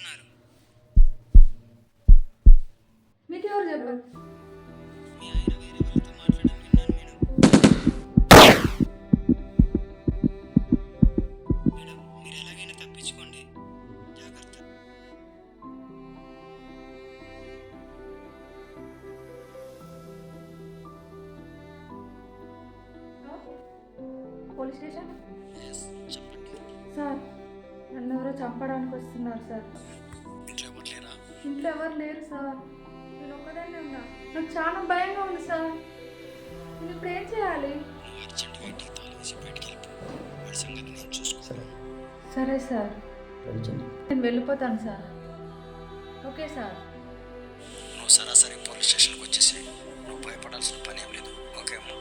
చేస్తున్నారు? మీకు ఎవరు చెప్పారు? మీ ఆయన వేరే వాళ్ళతో మాట్లాడడం విన్నాను మేడం. మేడం, మీరు ఎలాగైనా తప్పించుకోండి. జాగ్రత్త. పోలీస్ స్టేషన్ చెప్పండి. సార్, నన్ను ఎవరో చంపడానికి వస్తున్నారు సార్. ఇంట్లో ఎవరు లేరా? ఇంట్లో ఎవరు లేరు సార్. నేను ఒక్కదాన్నే ఉన్నా. నాకు చాలా భయంగా ఉంది సార్. నేను ఇప్పుడు ఏం చేయాలి? నువ్వు అర్జెంటుగా ఇంటికి తాళం వేసి బయటికి వెళ్ళిపో. వాడి సంగతి నేను చూసుకుంటాను. సరే సార్, నేను వెళ్ళిపోతాను సార్. Okay sir. నువ్వు సరాసరి పోలీస్ స్టేషన్కి వచ్చేసి నువ్వు భయపడాల్సిన పని ఏం లేదు. ఓకే అమ్మా.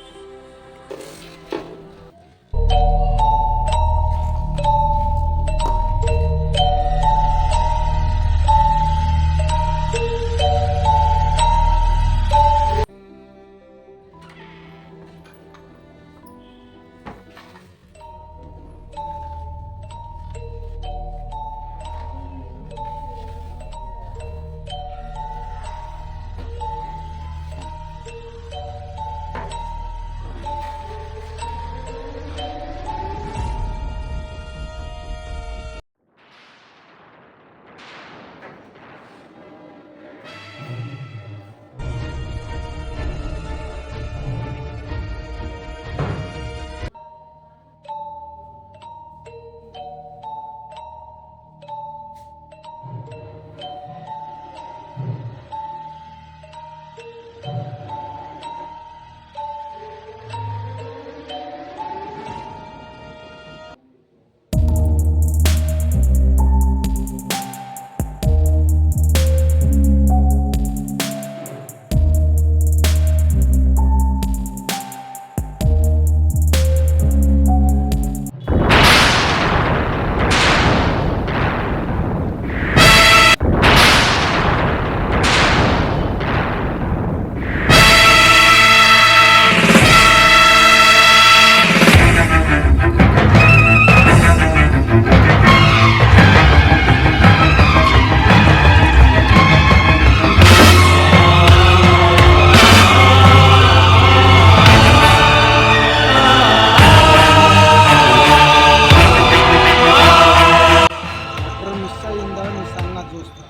మిస్ అయిందా నీ సంగతి చూస్తా.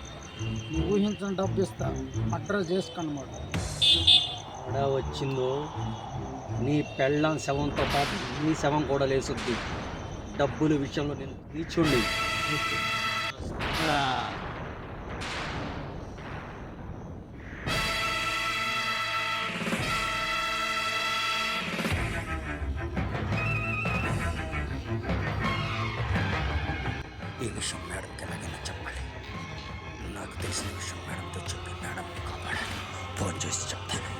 నువ్వు ఊహించిన డబ్బు ఇస్తా, అడ్రస్ చేసుకన్నమాట. ఎక్కడ వచ్చిందో నీ పెళ్ళాం శవంతో పాటు నీ శవం కూడా లేసుద్ది. డబ్బుల విషయంలో నేను తీర్చుండి. ఈ విషయం మేడంకి ఎలాగైనా చెప్పాలి. నాకు తెలిసిన విషయం మేడంతో చెప్పి మేడం కాపాడాలి. ఫోన్ చేసి చెప్తాను.